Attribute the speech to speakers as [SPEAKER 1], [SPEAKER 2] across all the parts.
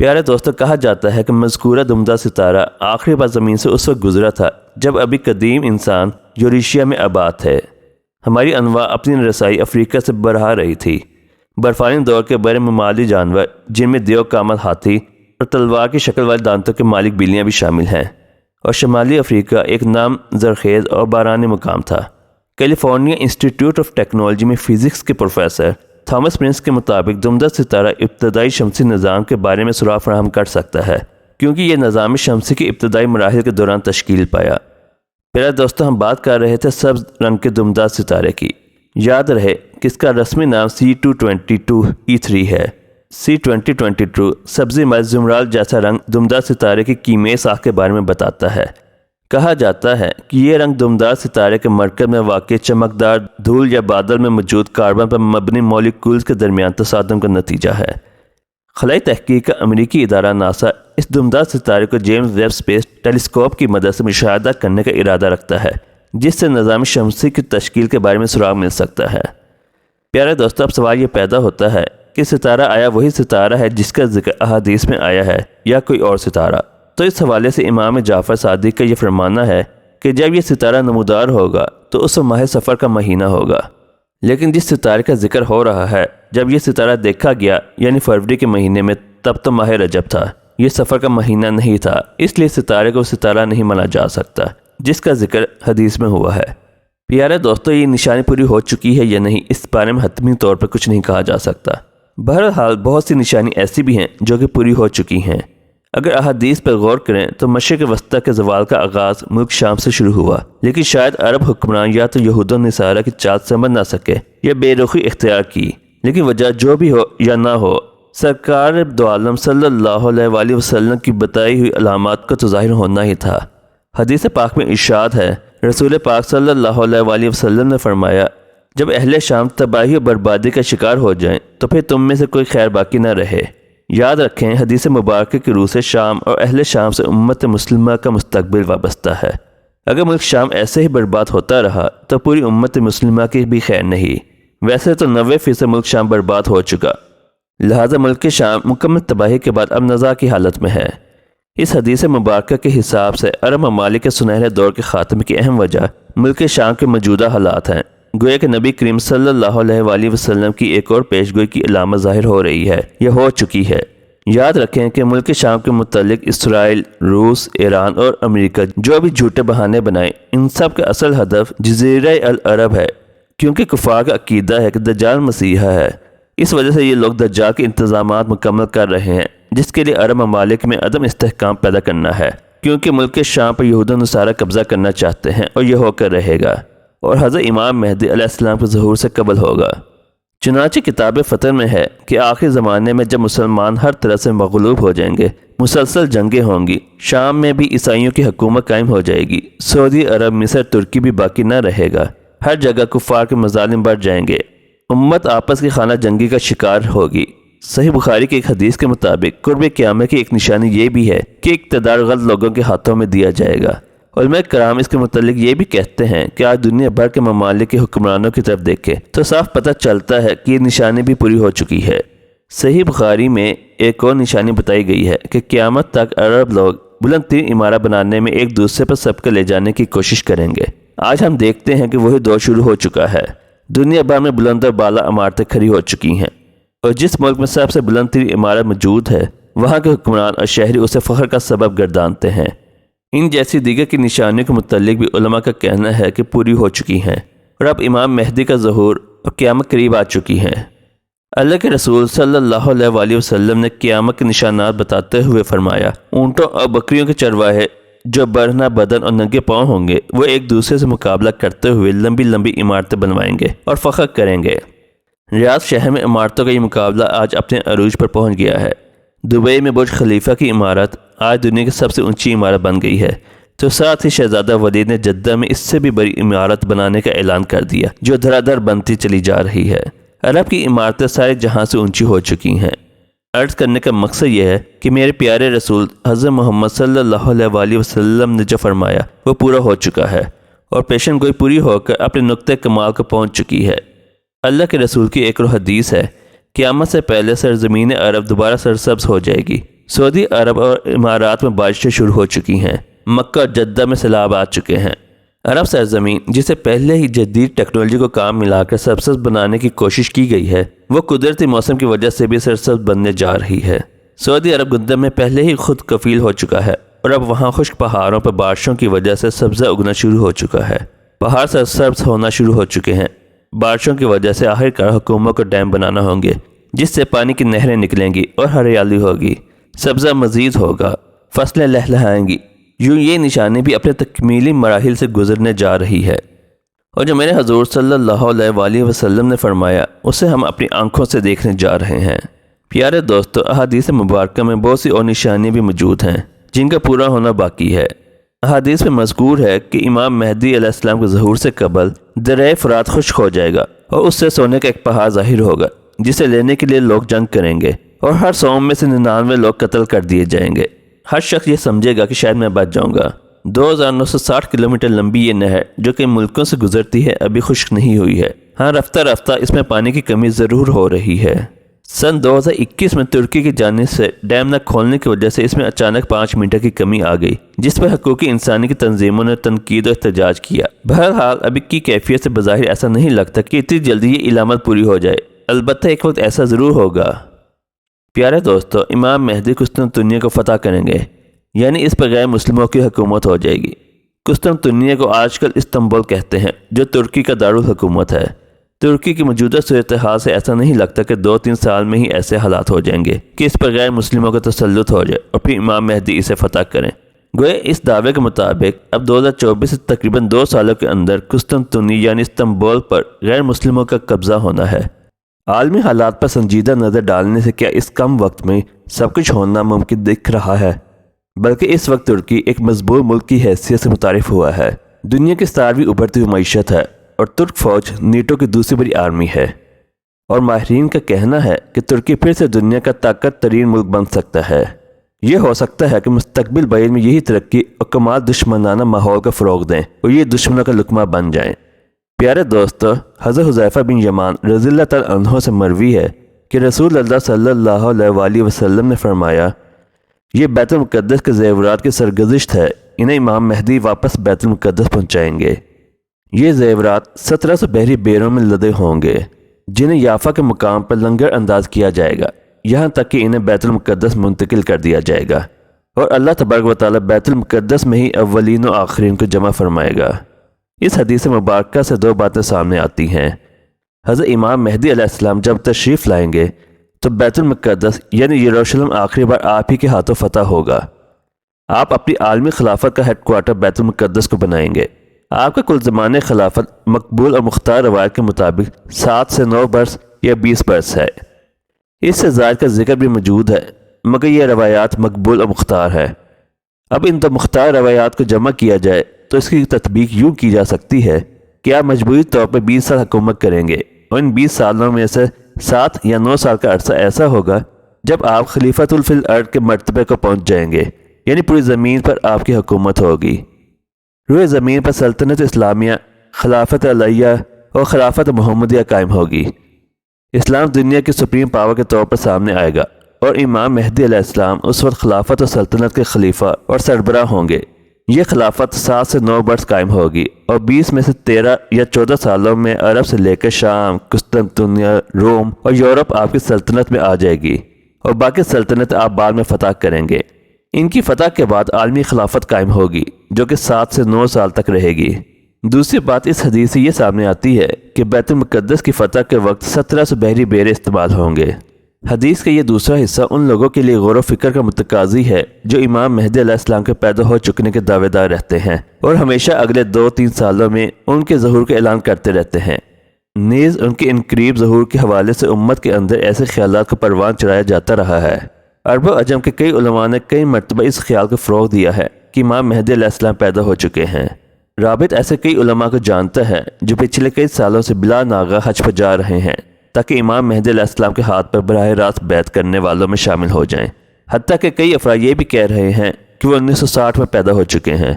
[SPEAKER 1] پیارے دوستو، کہا جاتا ہے کہ مذکورہ دمدار ستارہ آخری بار زمین سے اس وقت گزرا تھا جب ابھی قدیم انسان یوریشیا میں آباد تھے۔ ہماری انواع اپنی رسائی افریقہ سے برہا رہی تھی۔ برفانی دور کے بڑے ممالی جانور جن میں دیو کامل ہاتھی اور تلوار کی شکل والے دانتوں کے مالک بلیاں بھی شامل ہیں، اور شمالی افریقہ ایک نام زرخیز اور بارانی مقام تھا۔ کیلیفورنیا انسٹی ٹیوٹ آف ٹیکنالوجی میں فزکس کے پروفیسر تھامس پرنس کے مطابق دمدار ستارہ ابتدائی شمسی نظام کے بارے میں سراغ فراہم کر سکتا ہے، کیونکہ یہ نظام شمسی کے ابتدائی مراحل کے دوران تشکیل پایا۔ پیارے دوستو، ہم بات کر رہے تھے سبز رنگ کے دمدار ستارے کی۔ یاد رہے کہ اس کا رسمی نام C222E3 ہے۔ C2022 سبزی مائل زمرال جیسا رنگ دمدار ستارے کی کیمیائی ساخت کے بارے میں بتاتا ہے۔ کہا جاتا ہے کہ یہ رنگ دمدار ستارے کے مرکز میں واقع چمکدار دھول یا بادل میں موجود کاربن پر مبنی مالیکولز کے درمیان تصادم کا نتیجہ ہے۔ خلائی تحقیق کا امریکی ادارہ ناسا اس دمدار ستارے کو جیمز ویب اسپیس ٹیلیسکوپ کی مدد سے مشاہدہ کرنے کا ارادہ رکھتا ہے، جس سے نظام شمسی کی تشکیل کے بارے میں سراغ مل سکتا ہے۔ پیارے دوستو، اب سوال یہ پیدا ہوتا ہے کہ ستارہ آیا وہی ستارہ ہے جس کا ذکر احادیث میں آیا ہے یا کوئی اور ستارہ؟ تو اس حوالے سے امام جعفر صادق کا یہ فرمانا ہے کہ جب یہ ستارہ نمودار ہوگا تو اس ماہ سفر کا مہینہ ہوگا، لیکن جس ستارے کا ذکر ہو رہا ہے جب یہ ستارہ دیکھا گیا یعنی فروری کے مہینے میں، تب تو ماہ رجب تھا، یہ سفر کا مہینہ نہیں تھا، اس لیے ستارے کو ستارہ نہیں مانا جا سکتا جس کا ذکر حدیث میں ہوا ہے۔ پیارے دوستو، یہ نشانی پوری ہو چکی ہے یا نہیں، اس بارے میں حتمی طور پر کچھ نہیں کہا جا سکتا۔ بہرحال بہت سی نشانی ایسی بھی ہیں جو کہ پوری ہو چکی ہیں۔ اگر احادیث پر غور کریں تو مشرق وسطیٰ کے زوال کا آغاز ملک شام سے شروع ہوا، لیکن شاید عرب حکمران یا تو یہود و نصارہ کی چال سمجھ نہ سکے یا بے رخی اختیار کی، لیکن وجہ جو بھی ہو یا نہ ہو، سرکار دو عالم صلی اللہ علیہ وآلہ وسلم کی بتائی ہوئی علامات کو تو ظاہر ہونا ہی تھا۔ حدیث پاک میں ارشاد ہے، رسول پاک صلی اللہ علیہ وآلہ وسلم نے فرمایا، جب اہل شام تباہی و بربادی کا شکار ہو جائیں تو پھر تم میں سے کوئی خیر باقی نہ رہے۔ یاد رکھیں، حدیث مبارکہ کی روح سے شام اور اہل شام سے امت مسلمہ کا مستقبل وابستہ ہے۔ اگر ملک شام ایسے ہی برباد ہوتا رہا تو پوری امت مسلمہ کی بھی خیر نہیں۔ ویسے تو 90% ملک شام برباد ہو چکا، لہذا ملک شام مکمل تباہی کے بعد اب نزاع کی حالت میں ہے۔ اس حدیث مبارکہ کے حساب سے عرب ممالک کے سنہرے دور کے خاتمے کی اہم وجہ ملک شام کے موجودہ حالات ہیں۔ گویا کہ نبی کریم صلی اللہ علیہ وآلہ وسلم کی ایک اور پیشگوئی کی علامت ظاہر ہو رہی ہے یا ہو چکی ہے۔ یاد رکھیں کہ ملک شام کے متعلق اسرائیل، روس، ایران اور امریکہ جو بھی جھوٹے بہانے بنائیں، ان سب کا اصل ہدف جزیرہ العرب ہے، کیونکہ کفار کا عقیدہ ہے کہ دجال مسیحا ہے۔ اس وجہ سے یہ لوگ دجال کے انتظامات مکمل کر رہے ہیں، جس کے لیے عرب ممالک میں عدم استحکام پیدا کرنا ہے، کیونکہ ملک شام پر یہود و نصارہ قبضہ کرنا چاہتے ہیں اور یہ ہو کر رہے گا، اور حضرت امام مہدی علیہ السلام کے ظہور سے قبل ہوگا۔ چنانچہ کتاب فتح میں ہے کہ آخر زمانے میں جب مسلمان ہر طرح سے مغلوب ہو جائیں گے، مسلسل جنگیں ہوں گی، شام میں بھی عیسائیوں کی حکومت قائم ہو جائے گی، سعودی عرب، مصر، ترکی بھی باقی نہ رہے گا، ہر جگہ کفار کے مظالم بڑھ جائیں گے، امت آپس کی خانہ جنگی کا شکار ہوگی۔ صحیح بخاری کی ایک حدیث کے مطابق قرب قیامت کی ایک نشانی یہ بھی ہے کہ اقتدار غلط لوگوں کے ہاتھوں میں دیا جائے گا۔ علماء کرام اس کے متعلق یہ بھی کہتے ہیں کہ آج دنیا بھر کے ممالک کے حکمرانوں کی طرف دیکھے تو صاف پتہ چلتا ہے کہ یہ نشانی بھی پوری ہو چکی ہے۔ صحیح بخاری میں ایک اور نشانی بتائی گئی ہے کہ قیامت تک عرب لوگ بلند ترین عمارت بنانے میں ایک دوسرے پر سبقت لے جانے کی کوشش کریں گے۔ آج ہم دیکھتے ہیں کہ وہی دور شروع ہو چکا ہے۔ دنیا بھر میں بلند اور بالا عمارتیں کھڑی ہو چکی ہیں، اور جس ملک میں سب سے بلند ترین عمارت موجود ہے، وہاں کے حکمران اور شہری اسے فخر کا سبب گردانتے ہیں۔ ان جیسی دیگر کی نشانیوں کے متعلق بھی علماء کا کہنا ہے کہ پوری ہو چکی ہیں، اور اب امام مہدی کا ظہور اور قیامت قریب آ چکی ہیں۔ اللہ کے رسول صلی اللہ علیہ وآلہ وسلم نے قیامت کے نشانات بتاتے ہوئے فرمایا، اونٹوں اور بکریوں کے چرواہے جو برہنہ بدن اور ننگے پاؤں ہوں گے، وہ ایک دوسرے سے مقابلہ کرتے ہوئے لمبی لمبی عمارتیں بنوائیں گے اور فخر کریں گے۔ ریاض شہر میں عمارتوں کا یہ مقابلہ آج اپنے عروج پر پہنچ گیا ہے۔ دبئی میں برج خلیفہ کی عمارت آج دنیا کی سب سے اونچی عمارت بن گئی ہے، تو ساتھ ہی شہزادہ ولید نے جدہ میں اس سے بھی بڑی عمارت بنانے کا اعلان کر دیا، جو دھڑا دھڑ بنتی چلی جا رہی ہے۔ عرب کی عمارتیں سارے جہاں سے اونچی ہو چکی ہیں۔ عرض کرنے کا مقصد یہ ہے کہ میرے پیارے رسول حضرت محمد صلی اللہ علیہ وآلہ وسلم نے جو فرمایا وہ پورا ہو چکا ہے، اور پیشن گوئی پوری ہو کر اپنے نقطۂ کمال کو پہنچ چکی ہے۔ اللہ کے رسول کی ایک اور حدیث ہے، قیامت سے پہلے سرزمین عرب دوبارہ سرسبز ہو جائے گی، سعودی عرب اور امارات میں بارشیں شروع ہو چکی ہیں۔ مکہ اور جدہ میں سیلاب آ چکے ہیں۔ عرب سرزمین جسے پہلے ہی جدید ٹیکنالوجی کو کام ملا کر سرسبز بنانے کی کوشش کی گئی ہے، وہ قدرتی موسم کی وجہ سے بھی سرسبز بننے جا رہی ہے۔ سعودی عرب گندم میں پہلے ہی خود کفیل ہو چکا ہے اور اب وہاں خشک پہاڑوں پر بارشوں کی وجہ سے سبزہ اگنا شروع ہو چکا ہے۔ پہاڑ سرسبز ہونا شروع ہو چکے ہیں۔ بارشوں کی وجہ سے آخرکار حکومت کو ڈیم بنانا ہوں گے جس سے پانی کی نہریں نکلیں گی اور ہریالی ہوگی، سبزہ مزید ہوگا، فصلیں لہلہائیں گی۔ یوں یہ نشانی بھی اپنے تکمیلی مراحل سے گزرنے جا رہی ہے، اور جو میرے حضور صلی اللہ علیہ وآلہ وسلم نے فرمایا اسے ہم اپنی آنکھوں سے دیکھنے جا رہے ہیں۔ پیارے دوستو، احادیث مبارکہ میں بہت سی اور نشانیاں بھی موجود ہیں جن کا پورا ہونا باقی ہے۔ احادیث میں مذکور ہے کہ امام مہدی علیہ السلام کے ظہور سے قبل دریا فرات خشک ہو جائے گا اور اس سے سونے کا ایک پہاڑ ظاہر ہوگا جسے لینے کے لیے لوگ جنگ کریں گے، اور ہر 100 میں سے 99 لوگ قتل کر دیے جائیں گے۔ ہر شخص یہ سمجھے گا کہ شاید میں بچ جاؤں گا۔ 2960 کلومیٹر لمبی یہ نہر جو کہ ملکوں سے گزرتی ہے ابھی خشک نہیں ہوئی ہے۔ ہاں، رفتہ رفتہ اس میں پانی کی کمی ضرور ہو رہی ہے۔ سن 2021 میں ترکی کی جانب سے ڈیم نہ کھولنے کی وجہ سے اس میں اچانک 5 میٹر کی کمی آ گئی، جس پر حقوقی انسانی کی تنظیموں نے تنقید و احتجاج کیا۔ بہرحال ابھی کی کیفیت سے بظاہر ایسا نہیں لگتا کہ اتنی جلدی یہ علامت پوری ہو جائے، البتہ ایک وقت ایسا ضرور ہوگا۔ پیارے دوستو، امام مہدی قسطنطنیہ کو فتح کریں گے، یعنی اس پر غیر مسلموں کی حکومت ہو جائے گی۔ قسطنطنیہ کو آج کل استنبول کہتے ہیں، جو ترکی کا دارالحکومت ہے۔ ترکی کی موجودہ صورتحال سے ایسا نہیں لگتا کہ 2-3 سال میں ہی ایسے حالات ہو جائیں گے کہ اس پر غیر مسلموں کا تسلط ہو جائے اور پھر امام مہدی اسے فتح کریں۔ گویا اس دعوے کے مطابق اب 2024 سے تقریباً 2 سالوں کے اندر قسطنطنیہ یعنی استنبول پر غیر مسلموں کا قبضہ ہونا ہے۔ عالمی حالات پر سنجیدہ نظر ڈالنے سے کیا اس کم وقت میں سب کچھ ہونا ممکن دکھ رہا ہے؟ بلکہ اس وقت ترکی ایک مضبوط ملک کی حیثیت سے متعارف ہوا ہے، دنیا کی 17ویں ابھرتی ہوئی معیشت ہے، اور ترک فوج نیٹو کی دوسری بڑی آرمی ہے، اور ماہرین کا کہنا ہے کہ ترکی پھر سے دنیا کا طاقت ترین ملک بن سکتا ہے۔ یہ ہو سکتا ہے کہ مستقبل بعید میں یہی ترقی اور کمال دشمنانہ ماحول کا فروغ دیں اور یہ دشمنوں کا لقمہ بن جائیں۔ پیارے دوستو، حضرت حذیفہ بن یمان رضی اللہ تعالیٰ عنہ سے مروی ہے کہ رسول اللہ صلی اللہ علیہ وآلہ وسلم نے فرمایا، یہ بیت المقدس کے زیورات کی سرگزشت ہے، انہیں امام مہدی واپس بیت المقدس پہنچائیں گے۔ یہ زیورات 1700 بحری بیروں میں لدے ہوں گے جنہیں یافا کے مقام پر لنگر انداز کیا جائے گا، یہاں تک کہ انہیں بیت المقدس منتقل کر دیا جائے گا، اور اللہ تبارک و تعالیٰ بیت المقدس میں ہی اولین و آخرین کو جمع فرمائے گا۔ اس حدیث مبارکہ سے 2 باتیں سامنے آتی ہیں۔ حضرت امام مہدی علیہ السلام جب تشریف لائیں گے تو بیت المقدس یعنی یروشلم آخری بار آپ ہی کے ہاتھوں فتح ہوگا۔ آپ اپنی عالمی خلافت کا ہیڈ کوارٹر بیت المقدس کو بنائیں گے۔ آپ کا کل زمانِ خلافت مقبول اور مختار روایت کے مطابق 7 سے 9 برس یا 20 برس ہے۔ اس سے زائد کا ذکر بھی موجود ہے، مگر یہ روایات مقبول اور مختار ہے۔ اب ان 2 مختار روایات کو جمع کیا جائے تو اس کی تطبیق یوں کی جا سکتی ہے کہ آپ مجموعی طور پر 20 سال حکومت کریں گے، اور ان 20 سالوں میں سے 7 یا 9 سال کا عرصہ ایسا ہوگا جب آپ خلیفۃ فی الارض کے مرتبے کو پہنچ جائیں گے، یعنی پوری زمین پر آپ کی حکومت ہوگی۔ روئے زمین پر سلطنت اسلامیہ، خلافت علیہ اور خلافت محمدیہ قائم ہوگی۔ اسلام دنیا کی سپریم پاور کے طور پر سامنے آئے گا، اور امام مہدی علیہ السلام اس وقت خلافت و سلطنت کے خلیفہ اور سربراہ ہوں گے۔ یہ خلافت 7 سے 9 برس قائم ہوگی، اور 20 میں سے 13 یا 14 سالوں میں عرب سے لے کر شام، قسطنطنیہ، روم اور یورپ آپ کی سلطنت میں آ جائے گی، اور باقی سلطنت آپ بعد میں فتح کریں گے۔ ان کی فتح کے بعد عالمی خلافت قائم ہوگی جو کہ 7 سے 9 سال تک رہے گی۔ دوسری بات اس حدیث سے یہ سامنے آتی ہے کہ بیت المقدس کی فتح کے وقت 1700 بحری بیرے استعمال ہوں گے۔ حدیث کا یہ دوسرا حصہ ان لوگوں کے لیے غور و فکر کا متقاضی ہے جو امام مہدی علیہ السلام کے پیدا ہو چکنے کے دعوے دار رہتے ہیں اور ہمیشہ اگلے 2-3 سالوں میں ان کے ظہور کا اعلان کرتے رہتے ہیں۔ نیز ان کے ان قریب ظہور کے حوالے سے امت کے اندر ایسے خیالات کو پروان چڑھایا جاتا رہا ہے۔ عرب و عجم کے کئی علماء نے کئی مرتبہ اس خیال کو فروغ دیا ہے کہ امام مہدی علیہ السلام پیدا ہو چکے ہیں۔ رابط ایسے کئی علماء کو جانتا ہے جو پچھلے کئی سالوں سے بلا ناغہ حج پر جا رہے ہیں تاکہ امام مہدی علیہ السلام کے ہاتھ پر براہ راست بیعت کرنے والوں میں شامل ہو جائیں۔ حتیٰ کہ کئی افراد یہ بھی کہہ رہے ہیں کہ وہ 1960 میں پیدا ہو چکے ہیں۔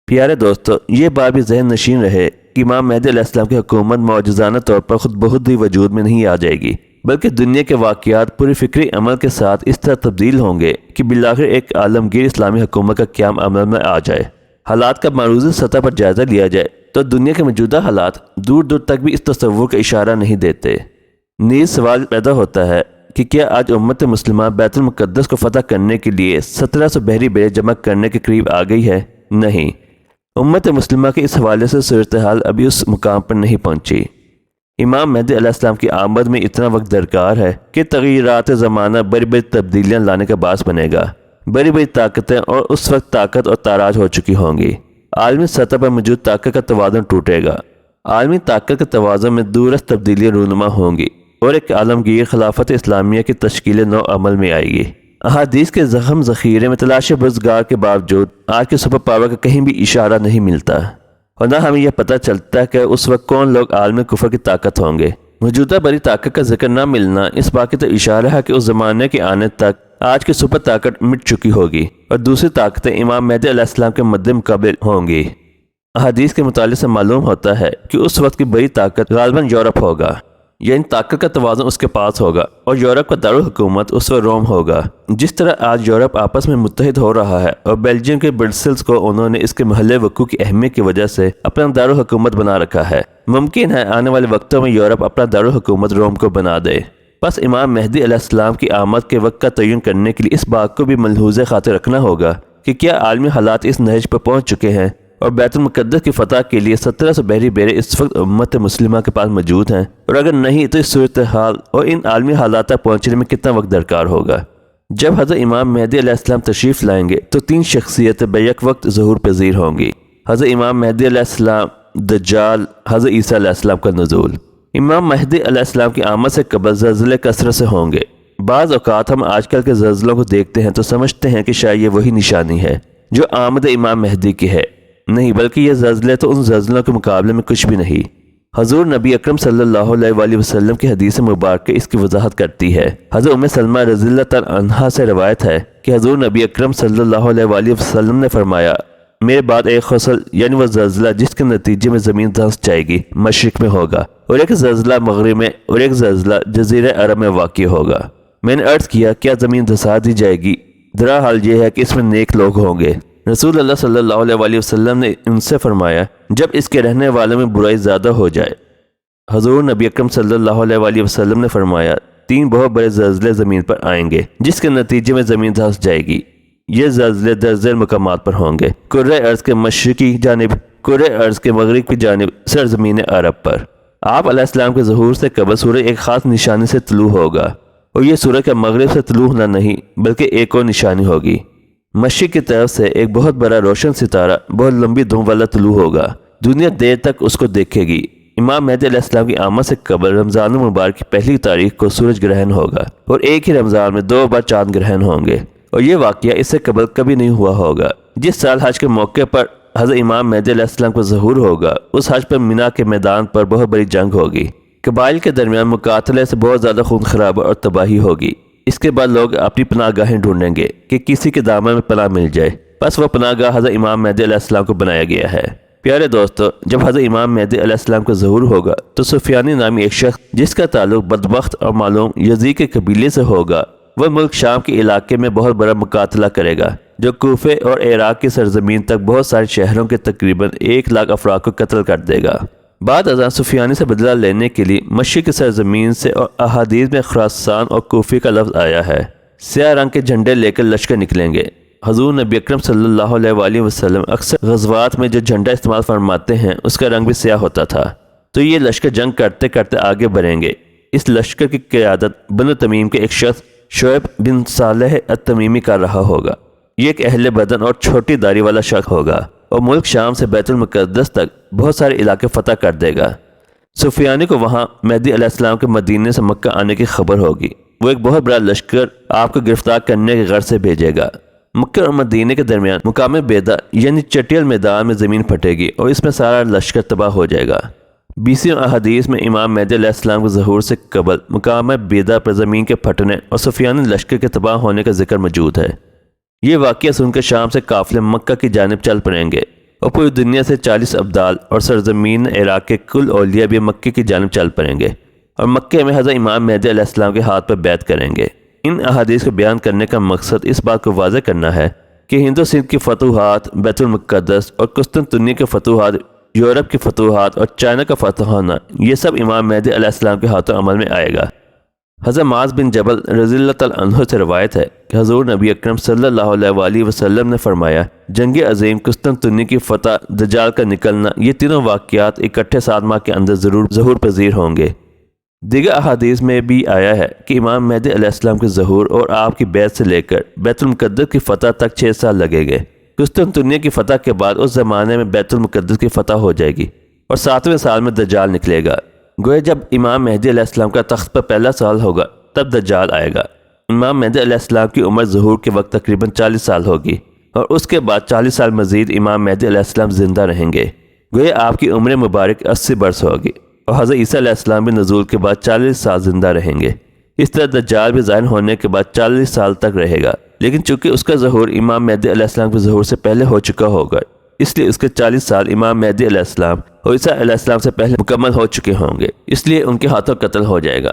[SPEAKER 1] پیارے دوستو، یہ بات بھی ذہن نشین رہے کہ امام مہدی علیہ السلام کی حکومت معجزانہ طور پر خود بخود ہی وجود میں نہیں آ جائے گی، بلکہ دنیا کے واقعات پوری فکری عمل کے ساتھ اس طرح تبدیل ہوں گے کہ بالآخر ایک عالمگیر اسلامی حکومت کا قیام عمل میں آ جائے۔ حالات کا معروضی سطح پر جائزہ لیا جائے تو دنیا کے موجودہ حالات دور دور تک بھی اس تصور کا اشارہ نہیں دیتے۔ نیز سوال پیدا ہوتا ہے کہ کیا آج امت مسلمہ بیت المقدس کو فتح کرنے کے لیے 1700 بحری بیڑے جمع کرنے کے قریب آ گئی ہے؟ نہیں، امت مسلمہ کے اس حوالے سے صورتحال ابھی اس مقام پر نہیں پہنچی۔ امام مہدی علیہ السلام کی آمد میں اتنا وقت درکار ہے کہ تغیرات زمانہ بڑی بڑی تبدیلیاں لانے کا باعث بنے گا۔ بڑی بڑی طاقتیں اور اس وقت طاقت اور تاراج ہو چکی ہوں گی۔ عالمی سطح پر موجود طاقت کا توازن ٹوٹے گا۔ عالمی طاقت کے توازن میں دورست تبدیلیاں رونما ہوں گی اور ایک عالمگیر خلافت اسلامیہ کی تشکیل نو عمل میں آئے گی۔ احادیث کے زخم ذخیرے میں تلاش بزرگار کے باوجود آج کے سپر پاور کا کہیں بھی اشارہ نہیں ملتا، اور نہ ہمیں یہ پتہ چلتا کہ اس وقت کون لوگ عالم کفر کی طاقت ہوں گے۔ موجودہ بڑی طاقت کا ذکر نہ ملنا اس بات کی تو اشارہ ہے کہ اس زمانے کے آنے تک آج کی سپر طاقت مٹ چکی ہوگی اور دوسری طاقتیں امام مہدی علیہ السلام کے مد مقابل ہوں گی۔ احادیث کے مطالعے سے معلوم ہوتا ہے کہ اس وقت کی بڑی طاقت غالباً یورپ ہوگا، یعنی طاقت کا توازن اس کے پاس ہوگا، اور یورپ کا دارالحکومت اس وقت روم ہوگا۔ جس طرح آج یورپ آپس میں متحد ہو رہا ہے اور بیلجیم کے برسلز کو انہوں نے اس کے محل وقوع کی اہمیت کی وجہ سے اپنا دارالحکومت بنا رکھا ہے، ممکن ہے آنے والے وقتوں میں یورپ اپنا دارالحکومت روم کو بنا دے۔ بس امام مہدی علیہ السلام کی آمد کے وقت کا تعین کرنے کے لیے اس بات کو بھی ملحوظ خاطر رکھنا ہوگا کہ کیا عالمی حالات اس نہج پر پہنچ چکے ہیں اور بیت المقدس کی فتح کے لیے 1700 بحری بیڑے اس وقت امت مسلمہ کے پاس موجود ہیں، اور اگر نہیں تو اس صورتحال اور ان عالمی حالات تک پہنچنے میں کتنا وقت درکار ہوگا۔ جب حضرت امام مہدی علیہ السلام تشریف لائیں گے تو 3 شخصیتیں بیک وقت ظہور پذیر ہوں گی: حضرت امام مہدی علیہ السلام، دجال، حضرت عیسیٰ علیہ السلام کا نزول۔ امام مہدی علیہ السلام کی آمد سے قبل زلزلے کثرت سے ہوں گے۔ بعض اوقات ہم آج کل کے زلزلوں کو دیکھتے ہیں تو سمجھتے ہیں کہ شاید یہ وہی نشانی ہے جو آمد امام مہدی کی ہے، نہیں، بلکہ یہ زلزلے تو ان زلزلوں کے مقابلے میں کچھ بھی نہیں۔ حضور نبی اکرم صلی اللہ علیہ وآلہ وسلم کی حدیث مبارکہ اس کی وضاحت کرتی ہے۔ حضرت ام سلمہ رضی اللہ تعالی عنہا سے روایت ہے کہ حضور نبی اکرم صلی اللہ علیہ وآلہ وسلم نے فرمایا، میرے بعد ایک خسل یعنی وہ زلزلہ جس کے نتیجے میں زمین دھنس جائے گی مشرق میں ہوگا، اور ایک زلزلہ مغرب میں، اور ایک زلزلہ جزیرہ عرب میں واقع ہوگا۔ میں نے عرض کیا کیا زمین دھسا دی جائے گی؟ درا حال یہ ہے کہ اس میں نیک لوگ ہوں گے۔ رسول اللہ صلی اللہ علیہ وآلہ وسلم نے ان سے فرمایا، جب اس کے رہنے والوں میں برائی زیادہ ہو جائے۔ حضور نبی اکرم صلی اللہ علیہ وآلہ وسلم نے فرمایا، 3 بہت بڑے زلزلے زمین پر آئیں گے جس کے نتیجے میں زمین دھنس جائے گی۔ یہ زلزلے درجہ مقامات پر ہوں گے: کرۂ ارض کے مشرقی جانب، کرۂ ارض کے مغرب کی جانب، سرزمین عرب پر۔ آپ علیہ السلام کے ظہور سے قبل سورج ایک خاص نشانی سے طلوع ہوگا، اور یہ سورج کا مغرب سے طلوع ہونا نہیں بلکہ ایک اور نشانی ہوگی۔ مشرق کی طرف سے ایک بہت بڑا روشن ستارہ بہت لمبی دھوپ والا طلوع ہوگا، دنیا دیر تک اس کو دیکھے گی۔ امام مہدی علیہ السلام کی آمد سے قبل رمضان المبارک کی پہلی تاریخ کو سورج گرہن ہوگا، اور ایک ہی رمضان میں 2 بار چاند گرہن ہوں گے، اور یہ واقعہ اس سے قبل کبھی نہیں ہوا ہوگا۔ جس سال حج کے موقع پر حضرت امام مہدی علیہ السلام کو ظہور ہوگا، اس حج پر مینا کے میدان پر بہت بڑی جنگ ہوگی۔ قبائل کے درمیان مقاتلے سے بہت زیادہ خون خرابہ اور تباہی ہوگی۔ اس کے بعد لوگ اپنی پناہ گاہیں ڈھونڈیں گے کہ کسی کے دامن میں پناہ مل جائے، بس وہ پناہ گاہ حضرت امام مہدی علیہ السلام کو بنایا گیا ہے۔ پیارے دوستو، جب حضرت امام مہدی علیہ السلام کا ظہور ہوگا تو سفیانی نامی ایک شخص جس کا تعلق بدبخت اور معلوم یزید کے قبیلے سے ہوگا، وہ ملک شام کے علاقے میں بہت بڑا مقاتلہ کرے گا، جو کوفے اور عراق کی سرزمین تک بہت سارے شہروں کے تقریباً 1 لاکھ افراد کو قتل کر دے گا۔ بعد ازاں سفیانی سے بدلہ لینے کے لیے مشرق کی سرزمین سے اور احادیث میں خراسان اور کوفی کا لفظ آیا ہے، سیاہ رنگ کے جھنڈے لے کر لشکر نکلیں گے۔ حضور نبی اکرم صلی اللہ علیہ وآلہ وسلم اکثر غزوات میں جو جھنڈا استعمال فرماتے ہیں اس کا رنگ بھی سیاہ ہوتا تھا، تو یہ لشکر جنگ کرتے کرتے آگے بڑھیں گے۔ اس لشکر کی قیادت بنو تمیم کے ایک شخص شعیب بن صالح التمیمی کر رہا ہوگا۔ یہ ایک اہل بدن اور چھوٹی داڑھی والا شخص ہوگا، اور ملک شام سے بیت المقدس تک بہت سارے علاقے فتح کر دے گا۔ سفیانی کو وہاں مہدی علیہ السلام کے مدینے سے مکہ آنے کی خبر ہوگی۔ وہ ایک بہت بڑا لشکر آپ کو گرفتار کرنے کے غرض سے بھیجے گا۔ مکہ اور مدینے کے درمیان مقام بیدا یعنی چٹیل میدان میں زمین پھٹے گی اور اس میں سارا لشکر تباہ ہو جائے گا۔ 20 احادیث میں امام مہدی علیہ السلام کے ظہور سے قبل مقام بیدا پر زمین کے پھٹنے اور سفیانی لشکر کے تباہ ہونے کا ذکر موجود ہے۔ یہ واقعہ سن کر شام سے قافلے مکہ کی جانب چل پڑیں گے، اور پوری دنیا سے 40 ابدال اور سرزمین عراق کے کل اولیاء بھی مکہ کی جانب چل پڑیں گے۔ اور مکے میں حضرت امام مہدی علیہ السلام کے ہاتھ پر بیعت کریں گے۔ ان احادیث کو بیان کرنے کا مقصد اس بات کو واضح کرنا ہے کہ ہند و سندھ کی فتوحات، بیت المقدس اور قسطنطنیہ کے فتوحات، یورپ کی فتوحات اور چائنا کا فتح ہونا، یہ سب امام مہدی علیہ السلام کے ہاتھوں عمل میں آئے گا۔ حضرت معاذ بن جبل رضی اللہ تعالیٰ عنہ سے روایت ہے کہ حضور نبی اکرم صلی اللہ علیہ وآلہ وسلم نے فرمایا، جنگ عظیم، قسطنطنیہ کی فتح، دجال کا نکلنا، یہ تینوں واقعات اکٹھے 7 ماہ کے اندر ضرور ظہور پذیر ہوں گے۔ دیگر احادیث میں بھی آیا ہے کہ امام مہدی علیہ السلام کے ظہور اور آپ کی بیعت سے لے کر بیت المقدس کی فتح تک 6 سال لگے گئے۔ قسطنطنیہ کی فتح کے بعد اس زمانے میں بیت المقدس کی فتح ہو جائے گی اور 7ویں سال میں دجال نکلے گا۔ گویا جب امام مہدی علیہ السلام کا تخت پر پہلا سال ہوگا تب دجال آئے گا۔ امام مہدی علیہ السلام کی عمر ظہور کے وقت تقریباً 40 سال ہوگی اور اس کے بعد 40 سال مزید امام مہدی علیہ السلام زندہ رہیں گے۔ گویا آپ کی عمر مبارک 80 برس ہوگی اور حضرت عیسیٰ علیہ السلام بھی نزول کے بعد 40 سال زندہ رہیں گے۔ اس طرح دجال بھی ظاہر ہونے کے بعد 40 سال تک رہے گا، لیکن چونکہ اس کا ظہور امام مہدی علیہ السلام کے ظہور سے پہلے ہو چکا ہوگا، اس لیے اس کے 40 سال امام مہدی علیہ السلام اور عیسیٰ علیہ السلام سے پہلے مکمل ہو چکے ہوں گے، اس لیے ان کے ہاتھوں قتل ہو جائے گا۔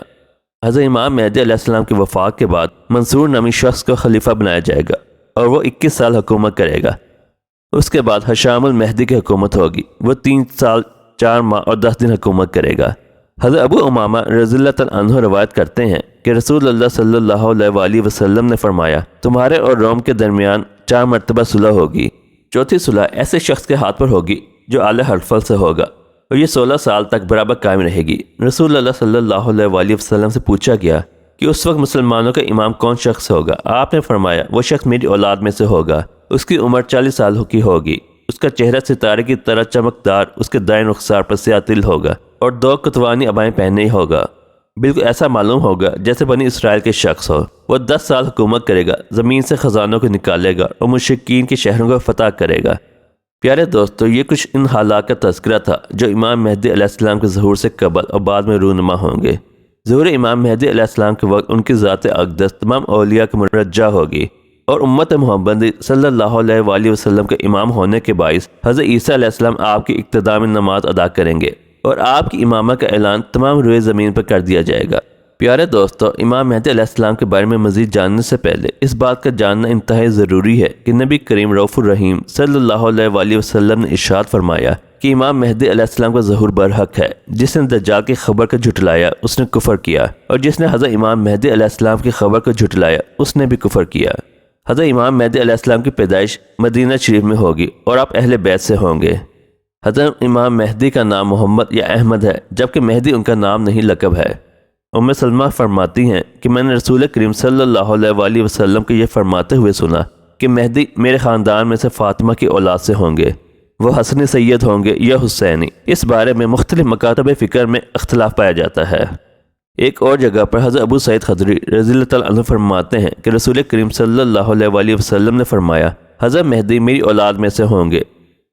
[SPEAKER 1] حضرت امام مہدی علیہ السلام کی وفات کے بعد منصور نامی شخص کو خلیفہ بنایا جائے گا اور وہ 21 سال حکومت کرے گا۔ اس کے بعد حشام المہدی کی حکومت ہوگی، وہ 3 سال 4 ماہ اور 10 دن حکومت کرے گا۔ حضرت ابو امامہ رضی اللہ تعالیٰ عنہ روایت کرتے ہیں کہ رسول اللہ صلی اللہ علیہ وآلہ وسلم نے فرمایا، تمہارے اور روم کے درمیان 4 مرتبہ صلح ہوگی۔ چوتھی صلح ایسے شخص کے ہاتھ پر ہوگی جو اعلی ہرفل سے ہوگا اور یہ 16 سال تک برابر قائم رہے گی۔ رسول اللہ صلی اللہ علیہ وآلہ وسلم سے پوچھا گیا کہ اس وقت مسلمانوں کا امام کون شخص ہوگا؟ آپ نے فرمایا، وہ شخص میری اولاد میں سے ہوگا، اس کی عمر 40 سال کی ہوگی، اس کا چہرہ ستارے کی طرح چمکدار، اس کے دائیں رخسار پر سیاہ تل ہوگا اور 2 کتوانی ابائیں پہنے ہی ہوگا، بالکل ایسا معلوم ہوگا جیسے بنی اسرائیل کے شخص ہو۔ وہ 10 سال حکومت کرے گا، زمین سے خزانوں کو نکالے گا اور مشرکین کے شہروں کو فتح کرے گا۔ پیارے دوستو، یہ کچھ ان حالات کا تذکرہ تھا جو امام مہدی علیہ السلام کے ظہور سے قبل اور بعد میں رونما ہوں گے۔ ظہور امام مہدی علیہ السلام کے وقت ان کی ذات اقدس تمام اولیاء کی مرجع ہوگی اور امت محمدی صلی اللہ علیہ وآلہ وسلم کے امام ہونے کے باعث حضرت عیسیٰ علیہ السلام آپ کی اقتداء میں نماز ادا کریں گے اور آپ کی امامہ کا اعلان تمام روئے زمین پر کر دیا جائے گا۔ پیارے دوستو، امام مہدی علیہ السلام کے بارے میں مزید جاننے سے پہلے اس بات کا جاننا انتہائی ضروری ہے کہ نبی کریم رؤوف الرحیم صلی اللہ علیہ وآلہ وسلم نے ارشاد فرمایا کہ امام مہدی علیہ السلام کا ظہور برحق ہے۔ جس نے دجال کی خبر کو جھٹلایا اس نے کفر کیا، اور جس نے حضرت امام مہدی علیہ السلام کی خبر کو جھٹلایا اس نے بھی کفر کیا۔ حضرت امام مہدی علیہ السلام کی پیدائش مدینہ شریف میں ہوگی اور آپ اہل بیت سے ہوں گے۔ حضرت امام مہدی کا نام محمد یا احمد ہے، جبکہ مہدی ان کا نام نہیں، لقب ہے۔ ام سلمہ فرماتی ہیں کہ میں نے رسول کریم صلی اللہ علیہ وآلہ وسلم کو یہ فرماتے ہوئے سنا کہ مہدی میرے خاندان میں سے فاطمہ کی اولاد سے ہوں گے، وہ حسنی سید ہوں گے یا حسینی۔ اس بارے میں مختلف مکاتب فکر میں اختلاف پایا جاتا ہے۔ ایک اور جگہ پر حضرت ابو سعید خدری رضی اللہ تعالیٰ عنہ فرماتے ہیں کہ رسول کریم صلی اللہ علیہ وآلہ وسلم نے فرمایا، حضرت مہدی میری اولاد میں سے ہوں گے،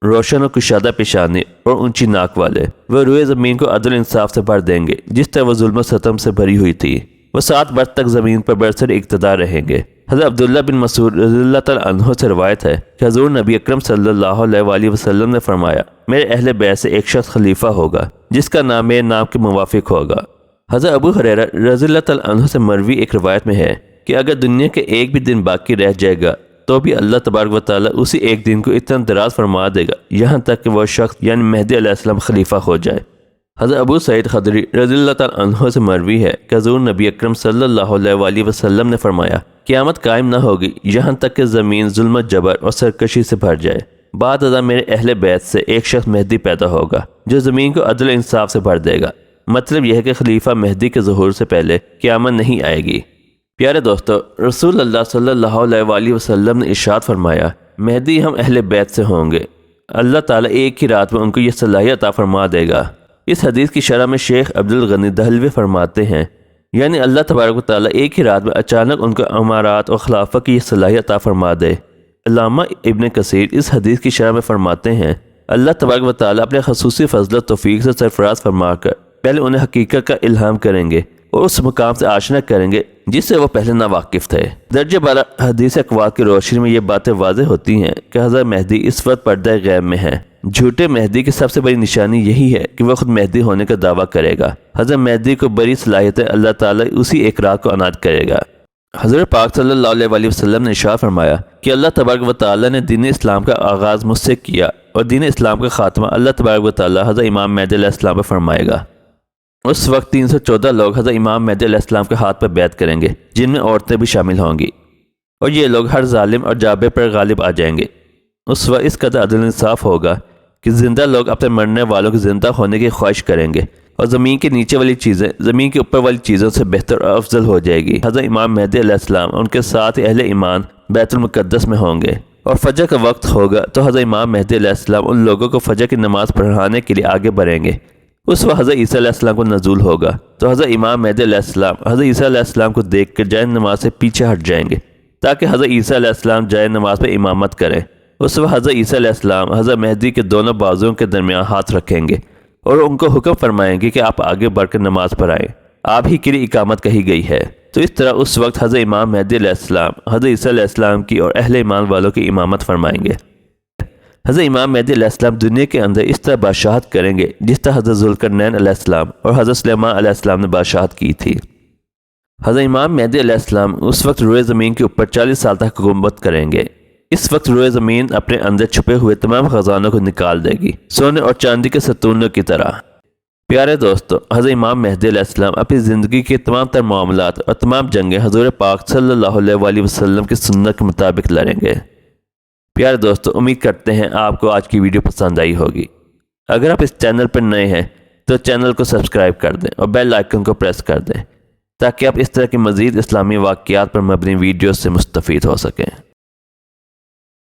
[SPEAKER 1] روشن و کشادہ پیشانی اور اونچی ناک والے، وہ روئے زمین کو عدل انصاف سے بھر دیں گے جس طرح وہ ظلم و ستم سے بھری ہوئی تھی۔ وہ 7 برس تک زمین پر برسر اقتدار رہیں گے۔ حضرت عبداللہ بن مسعود رضی اللہ تعالیٰ عنہ سے روایت ہے کہ حضور نبی اکرم صلی اللہ علیہ وآلہ وسلم نے فرمایا، میرے اہل بیت سے ایک شخص خلیفہ ہوگا جس کا نام میرے نام کے موافق ہوگا۔ حضرت ابو ہریرہ رضی اللہ تعالیٰ عنہ سے مروی ایک روایت میں ہے کہ اگر دنیا کے ایک بھی دن باقی رہ جائے گا تو بھی اللہ تبارک و تعالیٰ اسی ایک دن کو اتنا دراز فرما دے گا یہاں تک کہ وہ شخص یعنی مہدی علیہ السلام خلیفہ ہو جائے۔ حضرت ابو سعید خدری رضی اللہ تعالیٰ عنہ سے مروی ہے کہ حضور نبی اکرم صلی اللہ علیہ وآلہ وسلم نے فرمایا، قیامت قائم نہ ہوگی یہاں تک کہ زمین ظلم و جبر اور سرکشی سے بھر جائے۔ بعد ازاں میرے اہل بیت سے ایک شخص مہدی پیدا ہوگا جو زمین کو عدل انصاف سے بھر دے گا۔ مطلب یہ ہے کہ خلیفہ مہدی کے ظہور سے پہلے قیامت نہیں آئے گی۔ پیارے دوستو، رسول اللہ صلی اللہ علیہ وآلہ وسلم نے ارشاد فرمایا، مہدی ہم اہل بیت سے ہوں گے، اللہ تعالیٰ ایک ہی رات میں ان کو یہ صلاحیت عطا فرما دے گا۔ اس حدیث کی شرح میں شیخ عبدالغنی دہلوی فرماتے ہیں، یعنی اللہ تبارک و تعالیٰ ایک ہی رات میں اچانک ان کو امارات اور خلافت کی یہ صلاحیت عطا فرما دے۔ علامہ ابن کثیر اس حدیث کی شرح میں فرماتے ہیں، اللہ تبارک و تعالیٰ اپنے خصوصی فضل و توفیق سے سرفراز فرما کر پہلے انہیں حقیقت کا الہام کریں گے، اور اس مقام سے آشنا کریں گے جس سے وہ پہلے ناواقف تھے۔ درجہ 12 حدیث اقوال کی روشنی میں یہ باتیں واضح ہوتی ہیں کہ حضرت مہدی اس وقت پردہ غیب میں ہیں۔ جھوٹے مہدی کی سب سے بڑی نشانی یہی ہے کہ وہ خود مہدی ہونے کا دعویٰ کرے گا۔ حضرت مہدی کو بڑی صلاحیت اللہ تعالیٰ اسی اقرار کو عنایت کرے گا۔ حضرت پاک صلی اللہ علیہ وسلم نے ارشاد فرمایا کہ اللہ تبارک و تعالیٰ نے دین اسلام کا آغاز مجھ سے کیا اور دین اسلام کا خاتمہ اللہ تبارک و تعالیٰ حضرت امام مہدی علیہ السلام پر فرمائے گا۔ اس وقت 314 لوگ حضرت امام مہدی علیہ السلام کے ہاتھ پر بیعت کریں گے، جن میں عورتیں بھی شامل ہوں گی، اور یہ لوگ ہر ظالم اور جابر پر غالب آ جائیں گے۔ اس وقت اس قدر عدل انصاف ہوگا کہ زندہ لوگ اپنے مرنے والوں کے زندہ ہونے کی خواہش کریں گے، اور زمین کے نیچے والی چیزیں زمین کے اوپر والی چیزوں سے بہتر اور افضل ہو جائے گی۔ حضرت امام مہدی علیہ السلام ان کے ساتھ اہل ایمان بیت المقدس میں ہوں گے، اور فجر کا وقت ہوگا تو حضرت امام مہدی علیہ السلام ان لوگوں کو فجر کی نماز پڑھانے کے لیے آگے بڑھیں گے۔ اس وقت حضرت عیسیٰ علیہ السلام کو نزول ہوگا تو حضرت امام مہدی علیہ السلام حضرت عیسیٰ علیہ السلام کو دیکھ کر جائے نماز سے پیچھے ہٹ جائیں گے تاکہ حضرت عیسیٰ علیہ السلام جائے نماز پہ امامت کریں۔ اس وقت حضرت عیسیٰ علیہ السلام حضرت مہدی کے دونوں بازوؤں کے درمیان ہاتھ رکھیں گے اور ان کو حکم فرمائیں گے کہ آپ آگے بڑھ کر نماز پڑھائیں، آپ ہی کے لیے اقامت کہی گئی ہے۔ تو اس طرح اس وقت حضرت امام مہدی علیہ السلام حضرت عیسیٰ علیہ السلام کی اور اہل ایمان والوں کی امامت فرمائیں گے۔ حضرت امام مہدی علیہ السلام دنیا کے اندر اس طرح بادشاہت کریں گے جس طرح حضرت ذوالقرنین علیہ السلام اور حضرت سلیمان علیہ السلام نے بادشاہت کی تھی۔ حضرت امام مہدی علیہ السلام اس وقت روئے زمین کے اوپر 40 سال تک حکومت کریں گے۔ اس وقت روئے زمین اپنے اندر چھپے ہوئے تمام خزانوں کو نکال دے گی، سونے اور چاندی کے ستونوں کی طرح۔ پیارے دوستو، حضرت امام مہدی علیہ السلام اپنی زندگی کے تمام تر معاملات اور تمام جنگیں حضور پاک صلی اللہ علیہ وسلم کی سنت کے مطابق لڑیں گے۔ پیارے دوستو، امید کرتے ہیں آپ کو آج کی ویڈیو پسند آئی ہوگی۔ اگر آپ اس چینل پر نئے ہیں تو چینل کو سبسکرائب کر دیں اور بیل آئیکن کو پریس کر دیں تاکہ آپ اس طرح کی مزید اسلامی واقعات پر مبنی ویڈیوز سے مستفید ہو سکیں۔